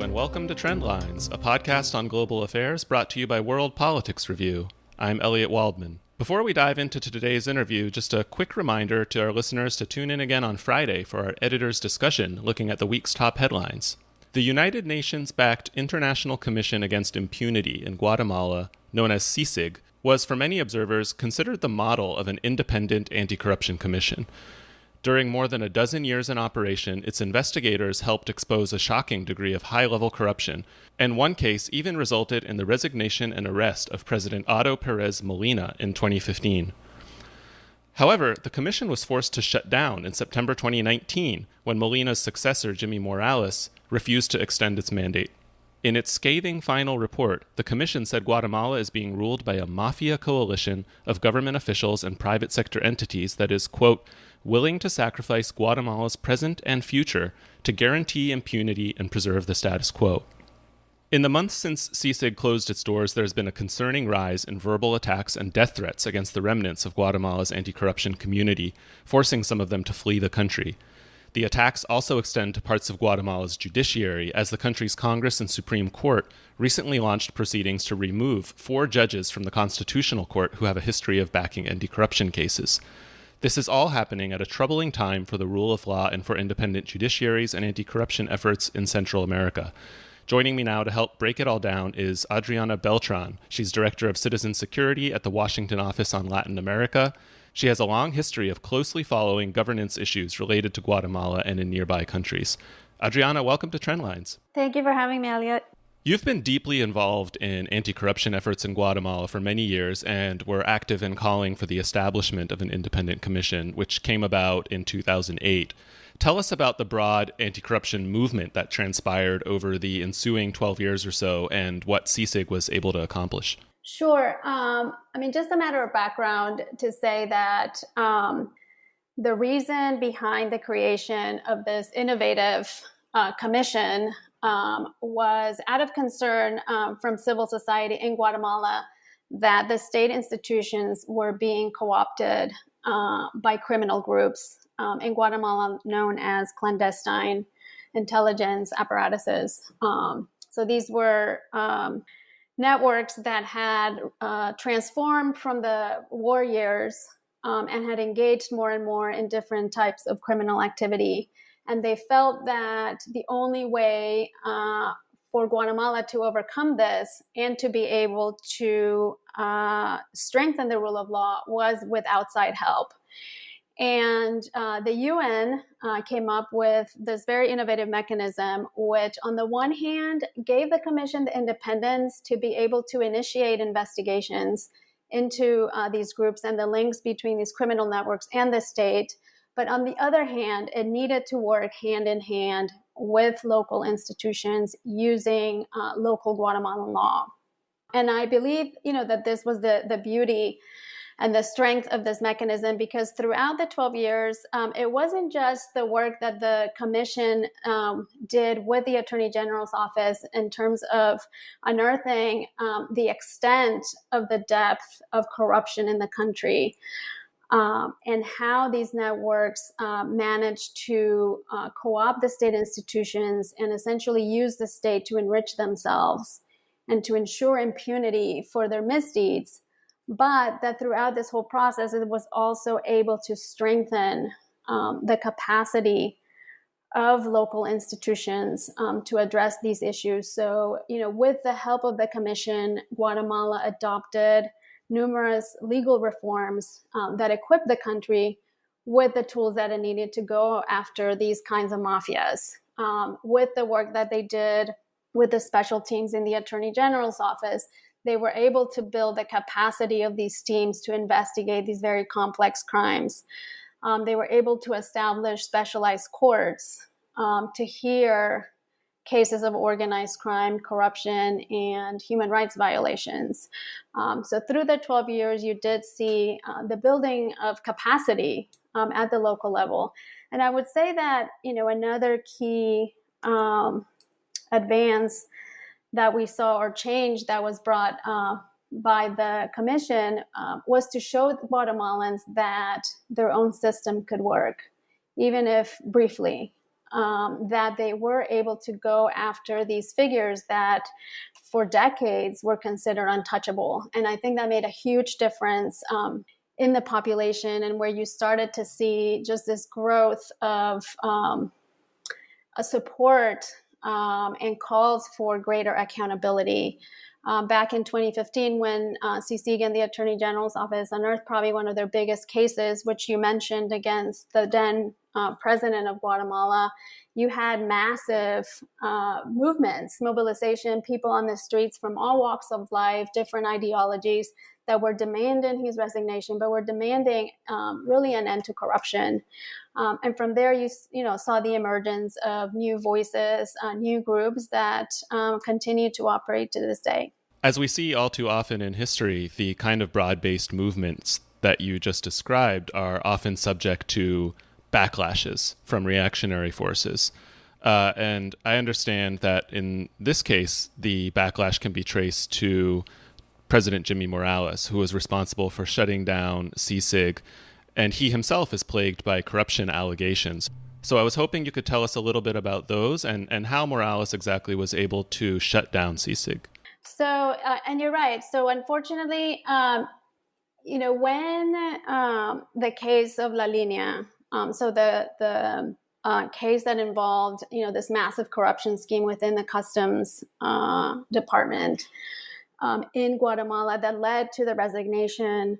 and welcome to Trendlines, a podcast on global affairs brought to you by World Politics Review. I'm Elliot Waldman. Before we dive into today's interview, just a quick reminder to our listeners to tune in again on Friday for our editor's discussion looking at the week's top headlines. The United Nations-backed International Commission Against Impunity in Guatemala, known as CICIG, was for many observers considered the model of an independent anti-corruption commission. During more than a dozen years in operation, its investigators helped expose a shocking degree of high-level corruption, and one case even resulted in the resignation and arrest of President Otto Perez Molina in 2015. However, the commission was forced to shut down in September 2019 when Molina's successor, Jimmy Morales, refused to extend its mandate. In its scathing final report, the commission said Guatemala is being ruled by a mafia coalition of government officials and private sector entities that is, quote, willing to sacrifice Guatemala's present and future to guarantee impunity and preserve the status quo. In the months since CICIG closed its doors, there has been a concerning rise in verbal attacks and death threats against the remnants of Guatemala's anti-corruption community, forcing some of them to flee the country. The attacks also extend to parts of Guatemala's judiciary, as the country's Congress and Supreme Court recently launched proceedings to remove 4 judges from the Constitutional Court who have a history of backing anti-corruption cases. This is all happening at a troubling time for the rule of law and for independent judiciaries and anti-corruption efforts in Central America. Joining me now to help break it all down is Adriana Beltran. She's Director of Citizen Security at the Washington Office on Latin America. She has a long history of closely following governance issues related to Guatemala and in nearby countries. Adriana, welcome to Trendlines. Thank you for having me, Elliot. You've been deeply involved in anti-corruption efforts in Guatemala for many years and were active in calling for the establishment of an independent commission, which came about in 2008. Tell us about the broad anti-corruption movement that transpired over the ensuing 12 years or so and what CICIG was able to accomplish. Sure. Just a matter of background to say that the reason behind the creation of this innovative commission was out of concern from civil society in Guatemala that the state institutions were being co-opted by criminal groups in Guatemala known as clandestine intelligence apparatuses. So these were networks that had transformed from the war years and had engaged more and more in different types of criminal activity. And they felt that the only way for Guatemala to overcome this and to be able to strengthen the rule of law was with outside help. And the UN came up with this very innovative mechanism, which on the one hand gave the commission the independence to be able to initiate investigations into these groups and the links between these criminal networks and the state. But on the other hand, it needed to work hand in hand with local institutions using local Guatemalan law. And I believe, that this was the beauty and the strength of this mechanism, because throughout the 12 years, it wasn't just the work that the commission did with the Attorney General's office in terms of unearthing the extent of the depth of corruption in the country, and how these networks managed to co-opt the state institutions and essentially use the state to enrich themselves and to ensure impunity for their misdeeds. But that throughout this whole process, it was also able to strengthen the capacity of local institutions to address these issues. So, with the help of the commission, Guatemala adopted numerous legal reforms that equipped the country with the tools that it needed to go after these kinds of mafias. With the work that they did with the special teams in the Attorney General's office, they were able to build the capacity of these teams to investigate these very complex crimes. They were able to establish specialized courts to hear cases of organized crime, corruption, and human rights violations. So through the 12 years, you did see the building of capacity at the local level. And I would say that, another key advance that we saw or change that was brought by the commission was to show Guatemalans that their own system could work, even if briefly. that they were able to go after these figures that for decades were considered untouchable. And I think that made a huge difference in the population, and where you started to see just this growth of a support and calls for greater accountability. Back in 2015, when CICIG and the Attorney General's Office unearthed probably one of their biggest cases, which you mentioned, against the then president of Guatemala, you had massive movements, mobilization, people on the streets from all walks of life, different ideologies, that were demanding his resignation, but were demanding really an end to corruption. And from there, you saw the emergence of new voices, new groups that continue to operate to this day. As we see all too often in history, the kind of broad-based movements that you just described are often subject to backlashes from reactionary forces. And I understand that in this case, the backlash can be traced to President Jimmy Morales, who was responsible for shutting down CICIG, and he himself is plagued by corruption allegations. So I was hoping you could tell us a little bit about those and how Morales exactly was able to shut down CICIG. So, and you're right. So unfortunately, when the case of La Línea, so the case that involved, this massive corruption scheme within the customs department in Guatemala that led to the resignation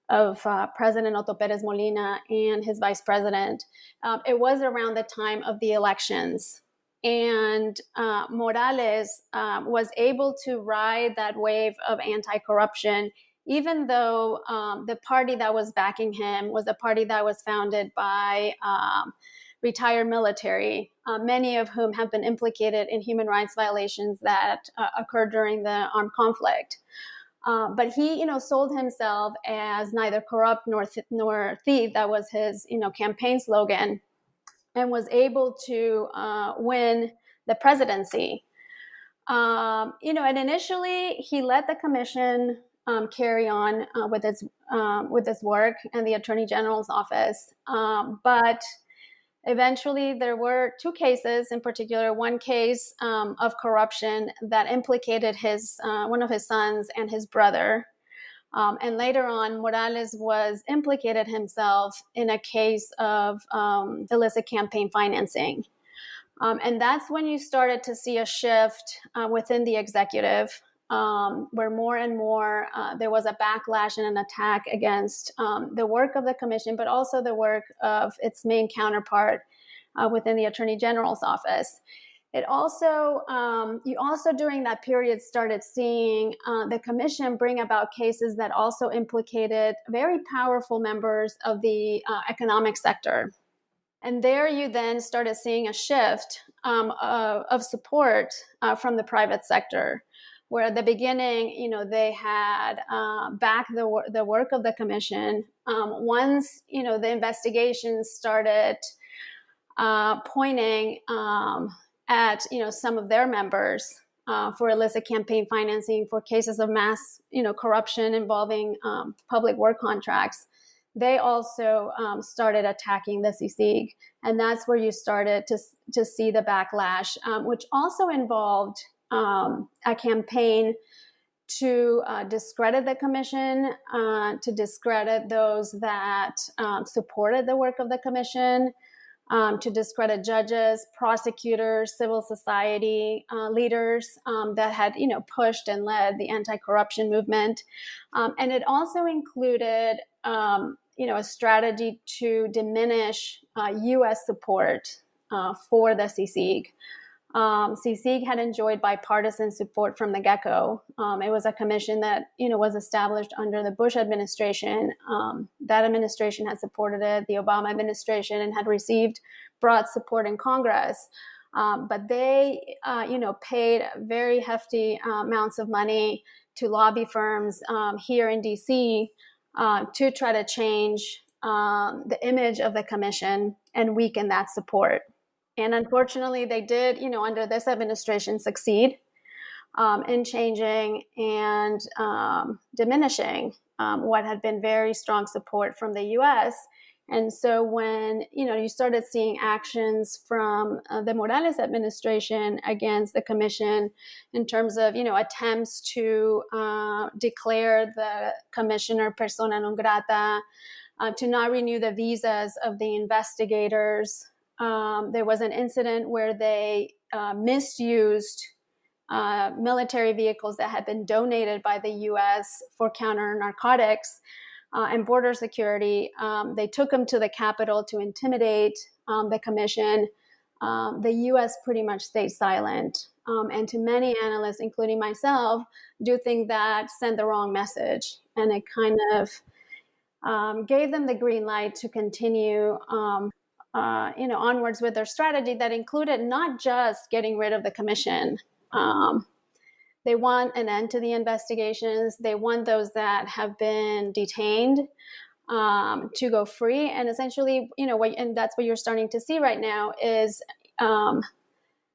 of President Otto Perez Molina and his vice president. It was around the time of the elections. And Morales was able to ride that wave of anti-corruption, even though the party that was backing him was a party that was founded by retired military, many of whom have been implicated in human rights violations that occurred during the armed conflict. But he, sold himself as neither corrupt nor thief. That was his, campaign slogan, and was able to win the presidency. And initially he let the commission carry on with its work and the Attorney General's office, but eventually, there were two cases in particular, one case of corruption that implicated one of his sons and his brother. And later on, Morales was implicated himself in a case of illicit campaign financing. And that's when you started to see a shift within the executive, where more and more there was a backlash and an attack against the work of the commission, but also the work of its main counterpart within the Attorney General's office. It also, you also during that period started seeing the commission bring about cases that also implicated very powerful members of the economic sector. And there you then started seeing a shift of support from the private sector, where at the beginning, they had backed the work of the commission. Once, the investigations started pointing at, some of their members for illicit campaign financing, for cases of mass, corruption involving public work contracts, they also started attacking the CICIG. And that's where you started to see the backlash, which also involved a campaign to discredit the commission, to discredit those that supported the work of the commission, to discredit judges, prosecutors, civil society leaders that had, pushed and led the anti-corruption movement. And it also included, a strategy to diminish U.S. support for the CICIG. CICIG had enjoyed bipartisan support from the get-go. It was a commission that, was established under the Bush administration. That administration had supported it, the Obama administration, and had received broad support in Congress. But they, paid very hefty amounts of money to lobby firms here in D.C. To try to change the image of the commission and weaken that support. And unfortunately, they did, under this administration, succeed in changing and diminishing what had been very strong support from the U.S. And so when, you started seeing actions from the Morales administration against the commission in terms of, attempts to declare the commissioner persona non grata, to not renew the visas of the investigators. There was an incident where they misused military vehicles that had been donated by the U.S. for counter narcotics and border security. They took them to the Capitol to intimidate the commission. The U.S. pretty much stayed silent. And to many analysts, including myself, do think that sent the wrong message. And it kind of gave them the green light to continue onwards with their strategy that included not just getting rid of the commission. They want an end to the investigations. They want those that have been detained to go free. And essentially, and that's what you're starting to see right now is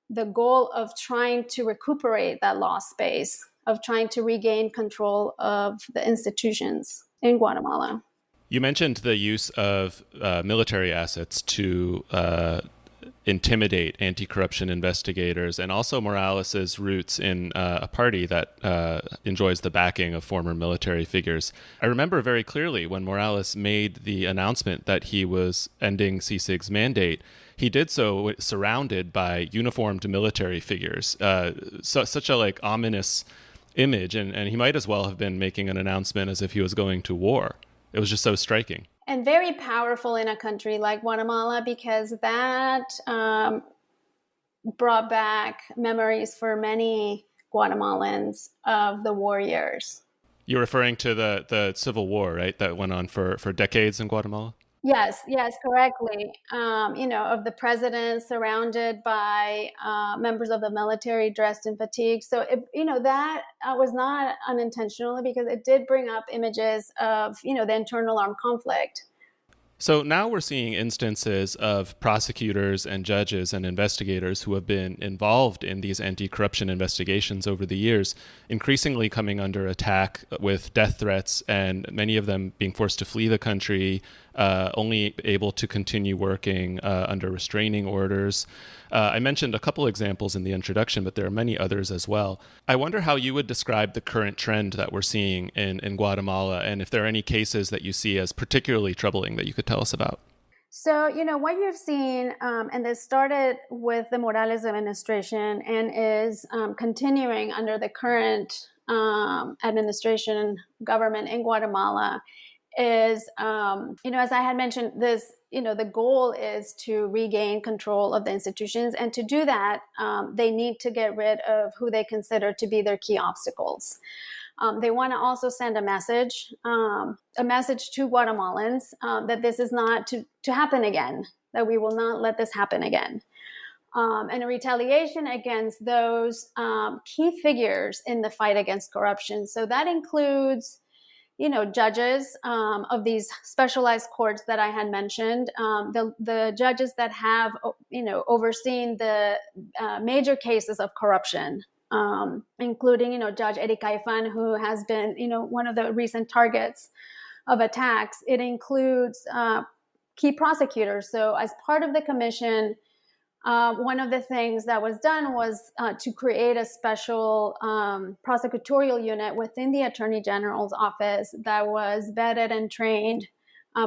the goal of trying to recuperate that lost space, of trying to regain control of the institutions in Guatemala. You mentioned the use of military assets to intimidate anti-corruption investigators, and also Morales's roots in a party that enjoys the backing of former military figures. I remember very clearly when Morales made the announcement that he was ending CICIG's mandate, he did so surrounded by uniformed military figures. Such a ominous image, and he might as well have been making an announcement as if he was going to war. It was just so striking. And very powerful in a country like Guatemala, because that brought back memories for many Guatemalans of the war years. You're referring to the Civil War, right? That went on for decades in Guatemala? Yes, correctly. Of the president surrounded by members of the military dressed in fatigues. So, that was not unintentionally, because it did bring up images of, the internal armed conflict. So now we're seeing instances of prosecutors and judges and investigators who have been involved in these anti-corruption investigations over the years, increasingly coming under attack with death threats, and many of them being forced to flee the country, only able to continue working under restraining orders. I mentioned a couple examples in the introduction, but there are many others as well. I wonder how you would describe the current trend that we're seeing in Guatemala, and if there are any cases that you see as particularly troubling that you could tell us about. So, what you've seen, and this started with the Morales administration and is continuing under the current administration government in Guatemala, is, as I had mentioned, this, the goal is to regain control of the institutions. And to do that, they need to get rid of who they consider to be their key obstacles. They want to also send a message to Guatemalans that this is not to happen again, that we will not let this happen again. And a retaliation against those key figures in the fight against corruption. So that includes judges of these specialized courts that I had mentioned, the judges that have, overseen the major cases of corruption, including, Judge Eric Caifan, who has been, one of the recent targets of attacks. It includes key prosecutors. So as part of the commission, one of the things that was done was to create a special prosecutorial unit within the Attorney General's office that was vetted and trained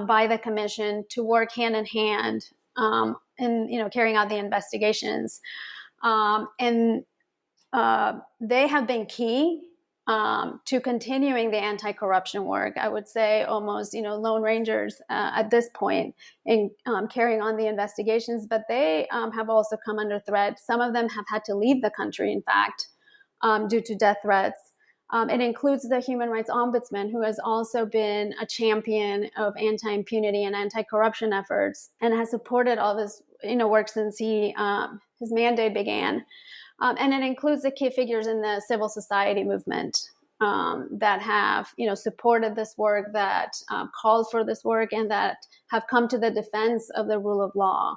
by the commission to work hand in hand in carrying out the investigations. And they have been key to continuing the anti-corruption work. I would say almost, lone rangers at this point in carrying on the investigations, but they have also come under threat. Some of them have had to leave the country, in fact, due to death threats. It includes the Human Rights Ombudsman, who has also been a champion of anti-impunity and anti-corruption efforts and has supported all this, work since his mandate began. And it includes the key figures in the civil society movement that have, supported this work, that called for this work, and that have come to the defense of the rule of law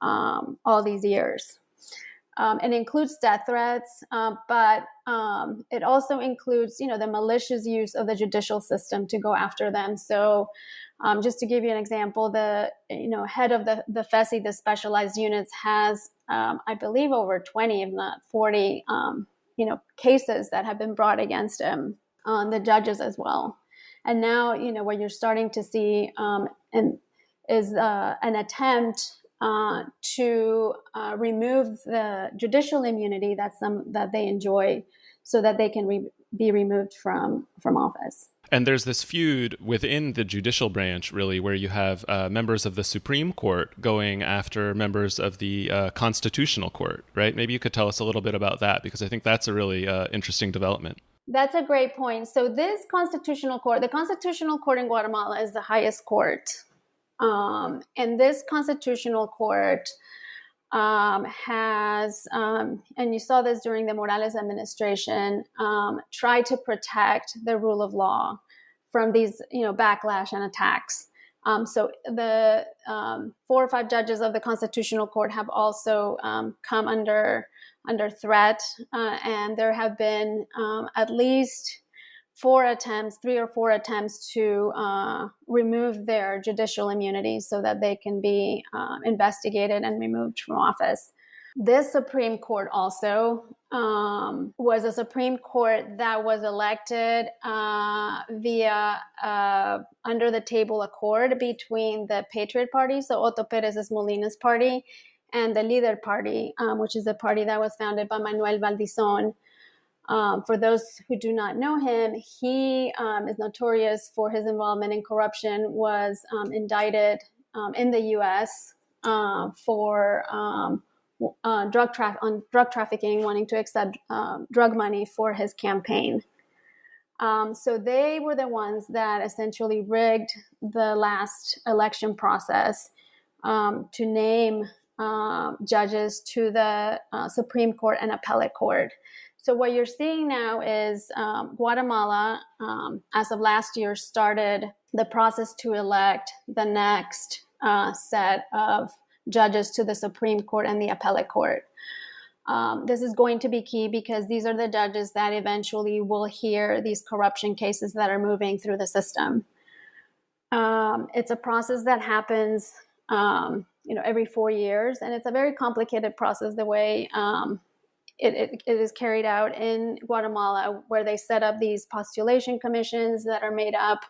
all these years. It includes death threats, but it also includes, the malicious use of the judicial system to go after them. So just to give you an example, the head of the FESI, the specialized units, has, I believe, over 20, if not 40, cases that have been brought against him, the judges as well. And now, what you're starting to see is an attempt to remove the judicial immunity that they enjoy, so that they can be removed from office. And there's this feud within the judicial branch, really, where you have members of the Supreme Court going after members of the Constitutional Court, right? Maybe you could tell us a little bit about that, because I think that's a really interesting development. That's a great point. So this Constitutional Court, the Constitutional Court in Guatemala, is the highest court. And this Constitutional Court has, and you saw this during the Morales administration, tried to protect the rule of law from these, backlash and attacks. So the 4 or 5 judges of the Constitutional Court have also come under threat, and there have been at least 3 or 4 attempts to remove their judicial immunity so that they can be investigated and removed from office. This Supreme Court also was a Supreme Court that was elected via under the table accord between the Patriot Party, so Otto Perez Molina's party, and the Líder Party, which is the party that was founded by Manuel Valdizón. For those who do not know him, he is notorious for his involvement in corruption, was indicted in the U.S. For drug trafficking, wanting to accept drug money for his campaign. So they were the ones that essentially rigged the last election process to name judges to the Supreme Court and Appellate Court. So what you're seeing now is Guatemala, as of last year, started the process to elect the next set of judges to the Supreme Court and the Appellate Court. This is going to be key because these are the judges that eventually will hear these corruption cases that are moving through the system. It's a process that happens, every 4 years, and it's a very complicated process the way it is carried out in Guatemala, where they set up these postulation commissions that are made up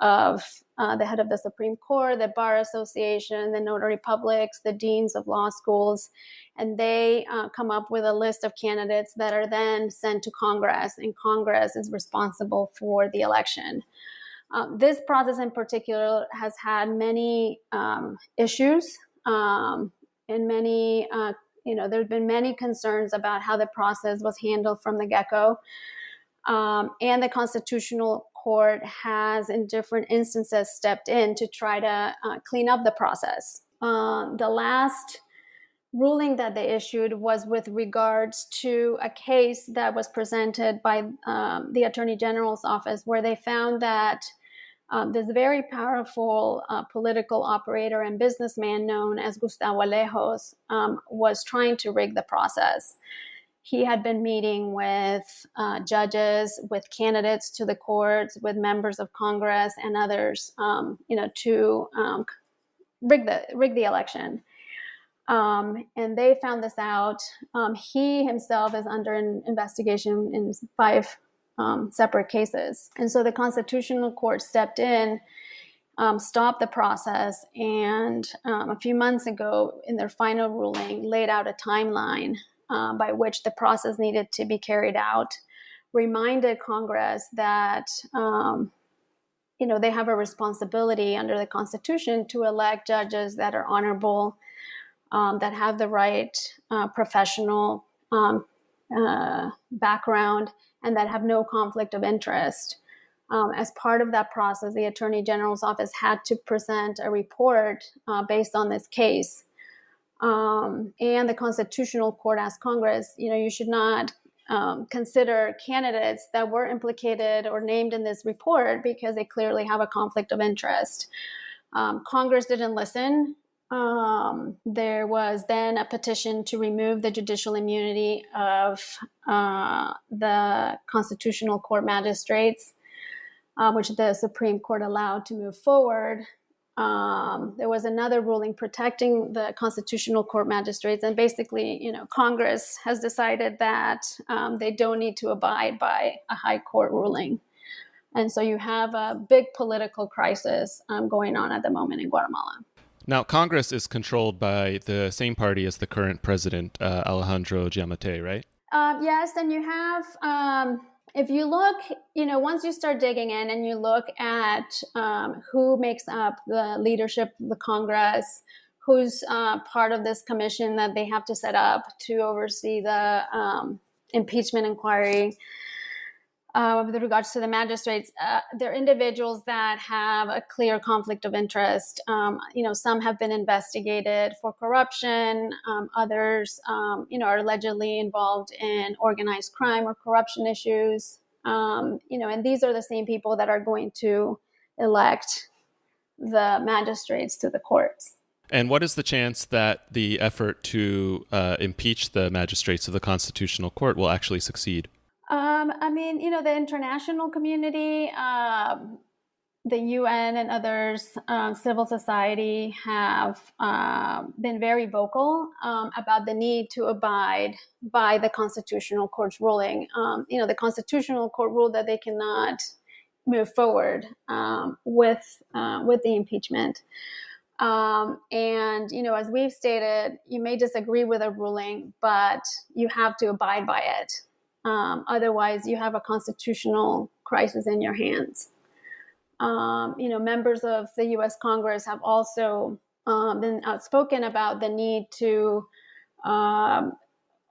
of the head of the Supreme Court, the Bar Association, the notary publics, the deans of law schools, and they come up with a list of candidates that are then sent to Congress, and Congress is responsible for the election. This process in particular has had many issues and many there's been many concerns about how the process was handled from the get-go. And the Constitutional Court has, in different instances, stepped in to try to clean up the process. The last ruling that they issued was with regards to a case that was presented by the Attorney General's office, where they found that this very powerful political operator and businessman known as Gustavo Alejos was trying to rig the process. He had been meeting with judges, with candidates to the courts, with members of Congress and others, to rig the election. And they found this out. He himself is under an investigation in 5 separate cases. And so the Constitutional Court stepped in, stopped the process, and a few months ago, in their final ruling, laid out a timeline by which the process needed to be carried out, reminded Congress that they have a responsibility under the Constitution to elect judges that are honorable, that have the right professional background, and that have no conflict of interest. As part of that process, the Attorney General's office had to present a report based on this case. And the Constitutional Court asked Congress, you should not consider candidates that were implicated or named in this report because they clearly have a conflict of interest. Congress didn't listen. There was then a petition to remove the judicial immunity of the Constitutional Court magistrates, which the Supreme Court allowed to move forward. There was another ruling protecting the Constitutional Court magistrates, and basically, Congress has decided that they don't need to abide by a high court ruling. And so you have a big political crisis going on at the moment in Guatemala. Now, Congress is controlled by the same party as the current president, Alejandro Giammattei, right? Yes, and you have, if you look, once you start digging in and you look at who makes up the leadership of the Congress, who's part of this commission that they have to set up to oversee the impeachment inquiry, with regards to the magistrates, they're individuals that have a clear conflict of interest. Some have been investigated for corruption. Others, are allegedly involved in organized crime or corruption issues. And these are the same people that are going to elect the magistrates to the courts. And what is the chance that the effort to impeach the magistrates of the Constitutional Court will actually succeed? The international community, the UN and others, civil society have been very vocal about the need to abide by the Constitutional Court's ruling. The Constitutional Court ruled that they cannot move forward with the impeachment. As we've stated, you may disagree with a ruling, but you have to abide by it. Otherwise, you have a constitutional crisis in your hands. Members of the U.S. Congress have also been outspoken about the need to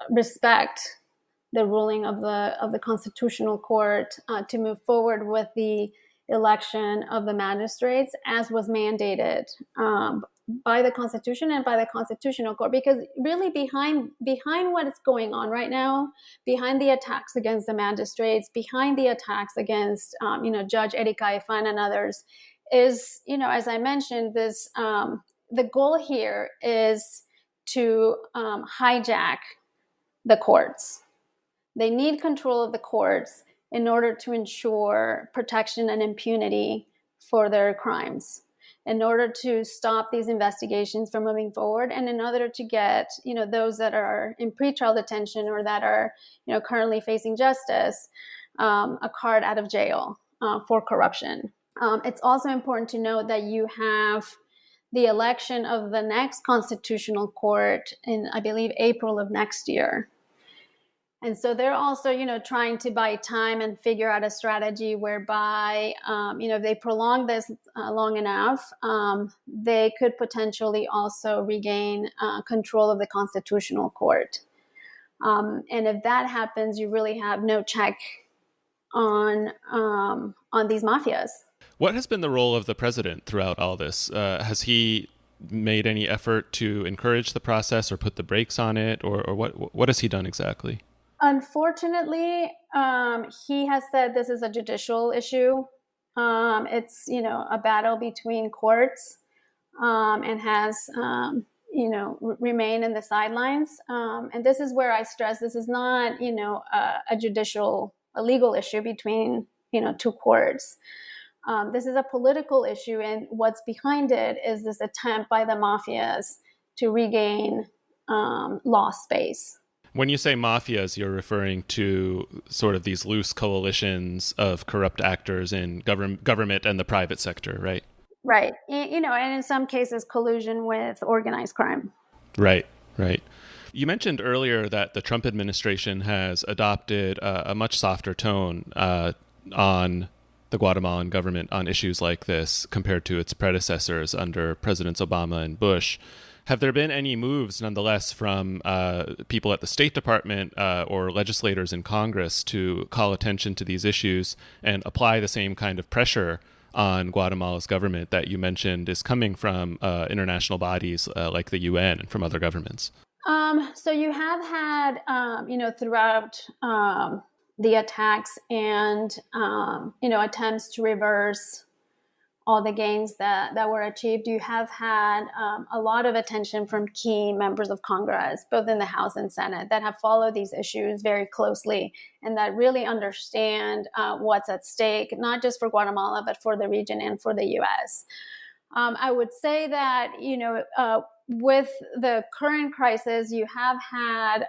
respect the ruling of the Constitutional Court to move forward with the election of the magistrates, as was mandated by the Constitution and by the Constitutional Court. Because really behind what is going on right now, behind the attacks against the magistrates, behind the attacks against Judge Erika Ifan and others, is, as I mentioned, this the goal here is to hijack the courts. They need control of the courts in order to ensure protection and impunity for their crimes, in order to stop these investigations from moving forward, and in order to get those that are in pretrial detention or that are currently facing justice a card out of jail for corruption. It's also important to note that you have the election of the next Constitutional Court in, I believe, April of next year. And so they're also, trying to buy time and figure out a strategy whereby, if they prolong this long enough, they could potentially also regain control of the Constitutional Court. And if that happens, you really have no check on these mafias. What has been the role of the president throughout all this? Has he made any effort to encourage the process or put the brakes on it, or what has he done exactly? Unfortunately, he has said this is a judicial issue. It's, a battle between courts, and has, remained in the sidelines. And this is where I stress this is not, a legal issue between, two courts. This is a political issue, and what's behind it is this attempt by the mafias to regain lost space. When you say mafias, you're referring to sort of these loose coalitions of corrupt actors in government and the private sector, right? Right. And in some cases, collusion with organized crime. Right. You mentioned earlier that the Trump administration has adopted a much softer tone on the Guatemalan government on issues like this compared to its predecessors under Presidents Obama and Bush. Have there been any moves, nonetheless, from people at the State Department or legislators in Congress to call attention to these issues and apply the same kind of pressure on Guatemala's government that you mentioned is coming from international bodies like the UN and from other governments? So you have had, throughout the attacks and, attempts to reverse all the gains that were achieved, you have had a lot of attention from key members of Congress, both in the House and Senate, that have followed these issues very closely and that really understand what's at stake, not just for Guatemala, but for the region and for the U.S. I would say that, with the current crisis, you have had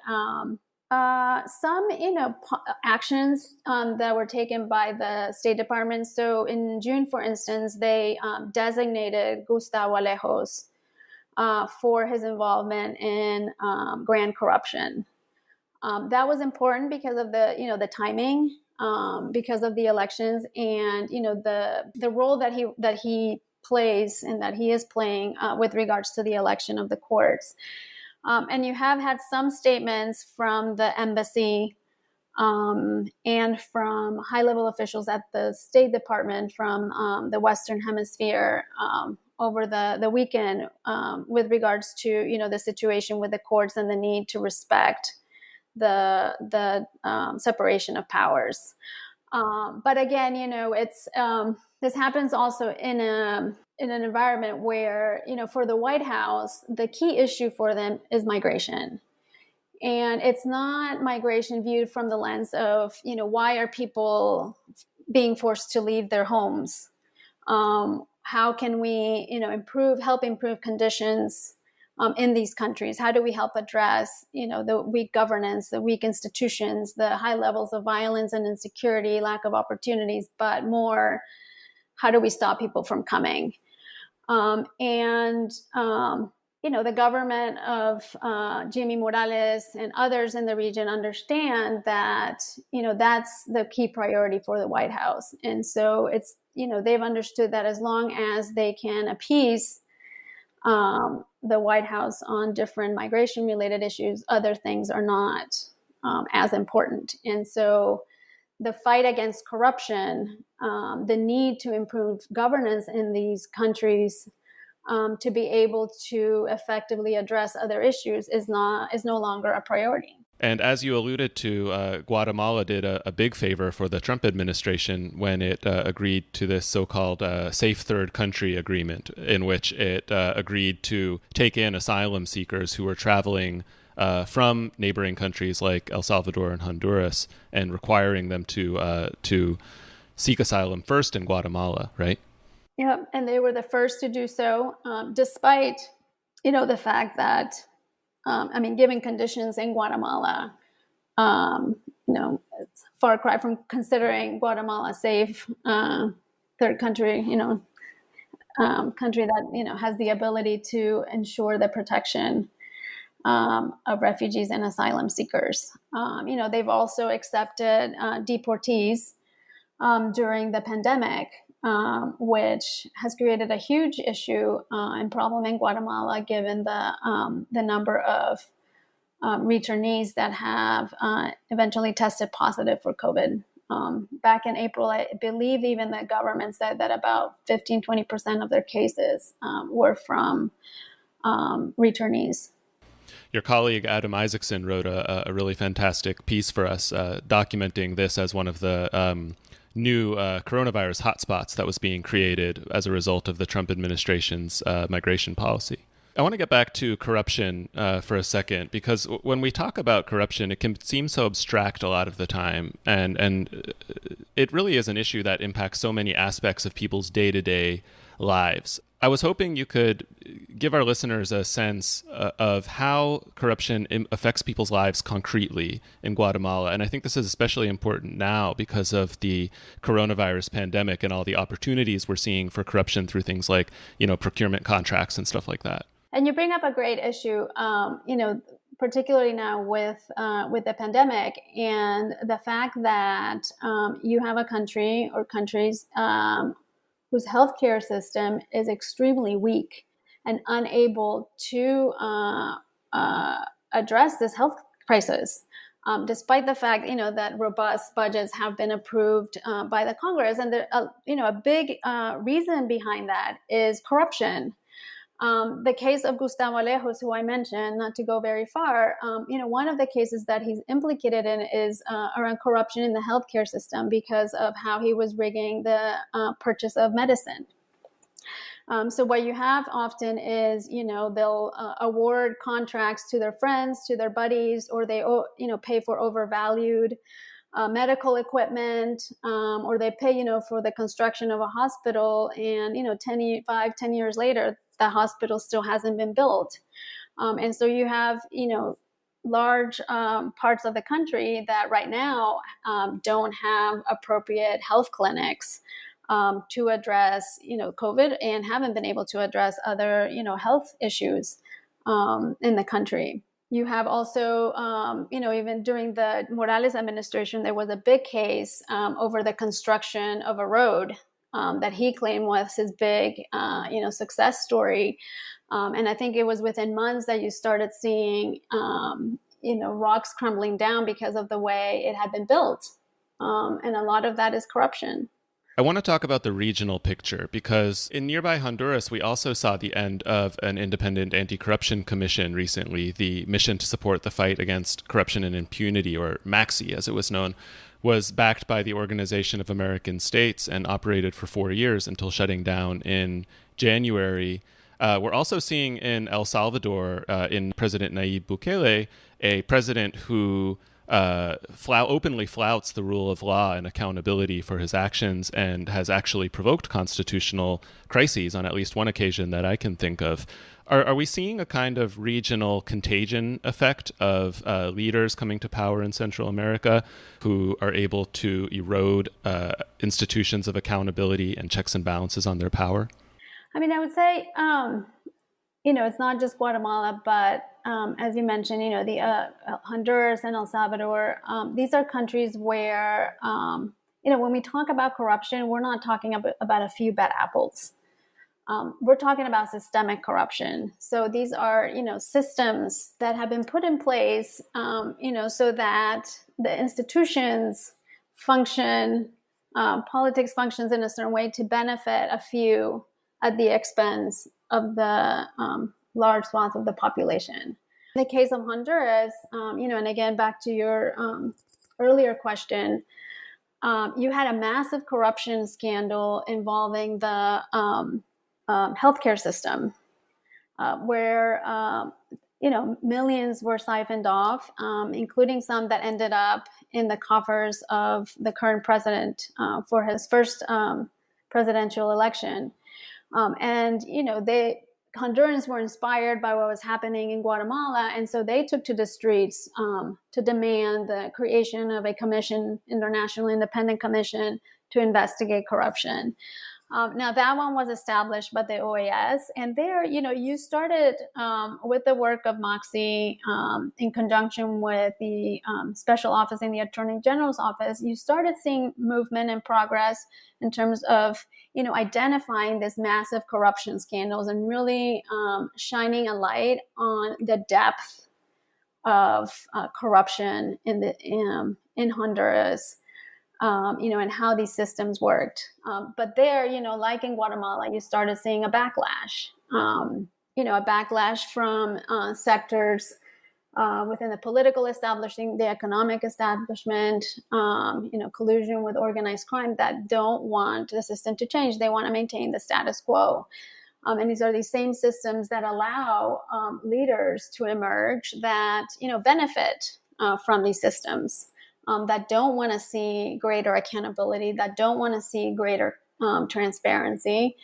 some, actions that were taken by the State Department. So in June, for instance, they designated Gustavo Alejos for his involvement in grand corruption. That was important because of the timing, because of the elections, and the role that he plays and that he is playing with regards to the election of the courts. And you have had some statements from the embassy and from high-level officials at the State Department from the Western Hemisphere over the weekend with regards to the situation with the courts and the need to respect the separation of powers. But again, it's this happens also in an environment where, for the White House, the key issue for them is migration. And it's not migration viewed from the lens of, why are people being forced to leave their homes? How can we, help improve conditions in these countries? How do we help address, the weak governance, the weak institutions, the high levels of violence and insecurity, lack of opportunities, but more, how do we stop people from coming? The government of Jimmy Morales and others in the region understand that, that's the key priority for the White House. And so it's, they've understood that as long as they can appease the White House on different migration-related issues, other things are not as important. And so the fight against corruption, the need to improve governance in these countries to be able to effectively address other issues is no longer a priority. And as you alluded to, Guatemala did a big favor for the Trump administration when it agreed to this so-called Safe Third Country Agreement, in which it agreed to take in asylum seekers who were traveling from neighboring countries like El Salvador and Honduras, and requiring them to seek asylum first in Guatemala, right? Yeah, and they were the first to do so, despite, the fact that, given conditions in Guatemala, it's a far cry from considering Guatemala a safe third country, country that, has the ability to ensure the protection of refugees and asylum seekers. They've also accepted deportees during the pandemic, which has created a huge issue and problem in Guatemala, given the number of returnees that have eventually tested positive for COVID. Back in April, I believe even the government said that about 15-20% of their cases were from returnees. Your colleague Adam Isaacson wrote a really fantastic piece for us documenting this as one of the new coronavirus hotspots that was being created as a result of the Trump administration's migration policy. I want to get back to corruption for a second, because when we talk about corruption, it can seem so abstract a lot of the time, and it really is an issue that impacts so many aspects of people's day-to-day lives. I was hoping you could give our listeners a sense of how corruption affects people's lives concretely in Guatemala. And I think this is especially important now because of the coronavirus pandemic and all the opportunities we're seeing for corruption through things like, procurement contracts and stuff like that. And you bring up a great issue, particularly now with the pandemic and the fact that you have a country or countries whose healthcare system is extremely weak and unable to address this health crisis, despite the fact that robust budgets have been approved by the Congress. And a big reason behind that is corruption. The case of Gustavo Alejos, who I mentioned, not to go very far, one of the cases that he's implicated in is around corruption in the healthcare system because of how he was rigging the purchase of medicine. So what you have often is, they'll award contracts to their friends, to their buddies, or they, pay for overvalued medical equipment, or they pay, for the construction of a hospital. And, 10 years later, the hospital still hasn't been built. And so you have, large parts of the country that right now don't have appropriate health clinics to address, COVID, and haven't been able to address other, health issues in the country. You have also, even during the Morales administration, there was a big case over the construction of a road that he claimed was his big, success story. And I think it was within months that you started seeing, rocks crumbling down because of the way it had been built. And a lot of that is corruption. I want to talk about the regional picture because in nearby Honduras, we also saw the end of an independent anti-corruption commission recently. The Mission to Support the Fight Against Corruption and Impunity, or MAXI as it was known, was backed by the Organization of American States and operated for 4 years until shutting down in January. We're also seeing in El Salvador, in President Nayib Bukele, a president who openly flouts the rule of law and accountability for his actions and has actually provoked constitutional crises on at least one occasion that I can think of. Are we seeing a kind of regional contagion effect of leaders coming to power in Central America who are able to erode institutions of accountability and checks and balances on their power? I mean, I would say, it's not just Guatemala, but as you mentioned, the Honduras and El Salvador, these are countries where, when we talk about corruption, we're not talking about a few bad apples. We're talking about systemic corruption. So these are, systems that have been put in place, so that the institutions function, politics functions in a certain way to benefit a few at the expense of the large swaths of the population. In the case of Honduras, and again, back to your earlier question, you had a massive corruption scandal involving the healthcare system, where, millions were siphoned off, including some that ended up in the coffers of the current president for his first presidential election. Hondurans were inspired by what was happening in Guatemala, and so they took to the streets to demand the creation of a commission, international independent commission, to investigate corruption. Now, that one was established by the OAS, and there, you started with the work of MAXI in conjunction with the special office in the Attorney General's office. You started seeing movement and progress in terms of, identifying this massive corruption scandals and really shining a light on the depth of corruption in Honduras. And how these systems worked. But there, like in Guatemala, you started seeing a backlash, a backlash from sectors within the political establishment, the economic establishment, collusion with organized crime that don't want the system to change. They want to maintain the status quo. And these are these same systems that allow leaders to emerge that, benefit from these systems. That don't want to see greater accountability, that don't want to see greater transparency,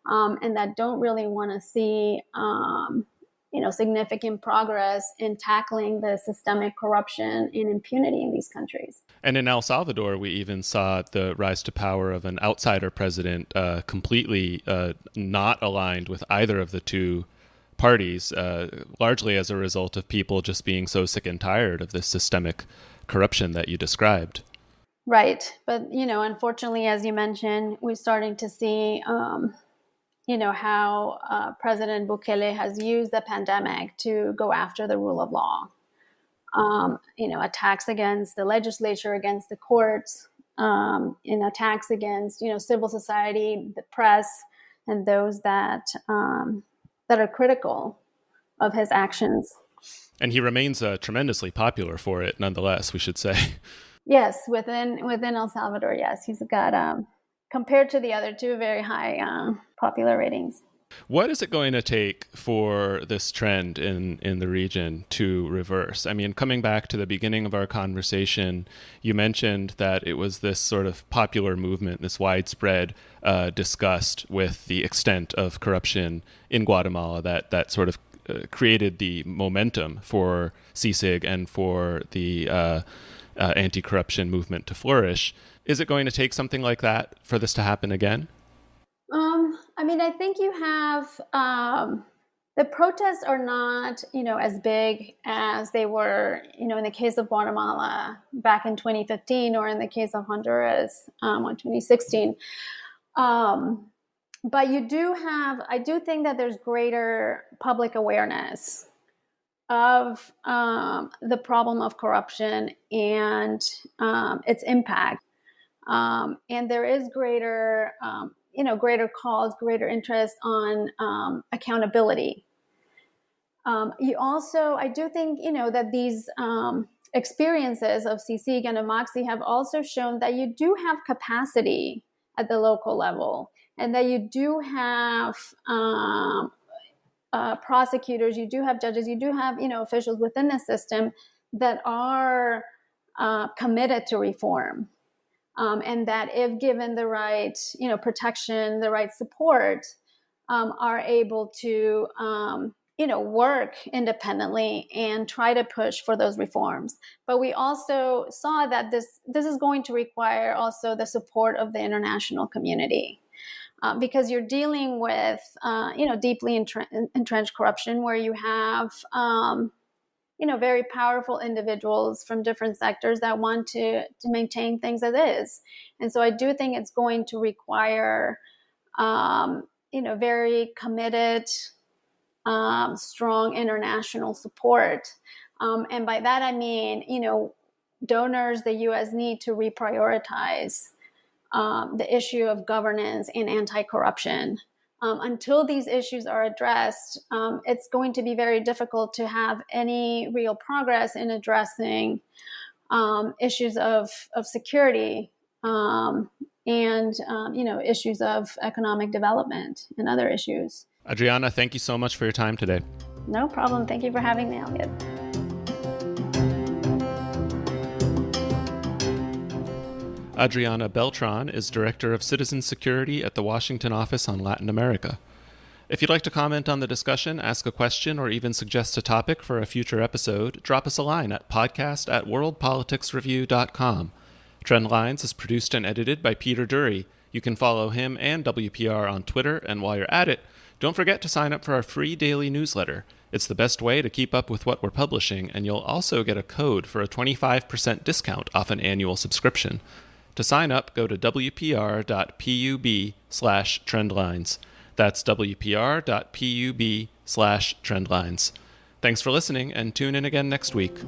and that don't really want to see, significant progress in tackling the systemic corruption and impunity in these countries. And in El Salvador, we even saw the rise to power of an outsider president, completely not aligned with either of the two parties, largely as a result of people just being so sick and tired of this systemic corruption that you described. Right. But, unfortunately, as you mentioned, we're starting to see, how President Bukele has used the pandemic to go after the rule of law. Attacks against the legislature, against the courts, attacks against, civil society, the press, and those that are critical of his actions. And he remains tremendously popular for it, nonetheless, we should say. Yes, within El Salvador, yes. He's got, compared to the other two, very high popular ratings. What is it going to take for this trend in the region to reverse? I mean, coming back to the beginning of our conversation, you mentioned that it was this sort of popular movement, this widespread disgust with the extent of corruption in Guatemala that sort of created the momentum for CICIG and for the anti-corruption movement to flourish. Is it going to take something like that for this to happen again? I mean, I think you have the protests are not, as big as they were, in the case of Guatemala back in 2015 or in the case of Honduras in 2016. But I do think that there's greater public awareness of the problem of corruption and its impact. And there is greater calls, greater interest on accountability. I do think, that these experiences of CICIG and Amoxi have also shown that you do have capacity at the local level, and that you do have prosecutors, you do have judges, you do have, officials within the system that are committed to reform. And that if given the right, protection, the right support, are able to, work independently and try to push for those reforms. But we also saw that this is going to require also the support of the international community, because you're dealing with, deeply entrenched corruption where you have, very powerful individuals from different sectors that want to maintain things as is. And so I do think it's going to require, very committed, strong international support. And by that, I mean, donors, the U.S. need to reprioritize the issue of governance and anti-corruption. Until these issues are addressed, it's going to be very difficult to have any real progress in addressing issues of security and issues of economic development and other issues. Adriana, thank you so much for your time today. No problem. Thank you for having me, Elliot. Adriana Beltran is Director of Citizen Security at the Washington Office on Latin America. If you'd like to comment on the discussion, ask a question, or even suggest a topic for a future episode, drop us a line at podcast@worldpoliticsreview.com. Trendlines is produced and edited by Peter Dury. You can follow him and WPR on Twitter, and while you're at it, don't forget to sign up for our free daily newsletter. It's the best way to keep up with what we're publishing, and you'll also get a code for a 25% discount off an annual subscription. To sign up, go to wpr.pub/trendlines. That's wpr.pub/trendlines. Thanks for listening, and tune in again next week.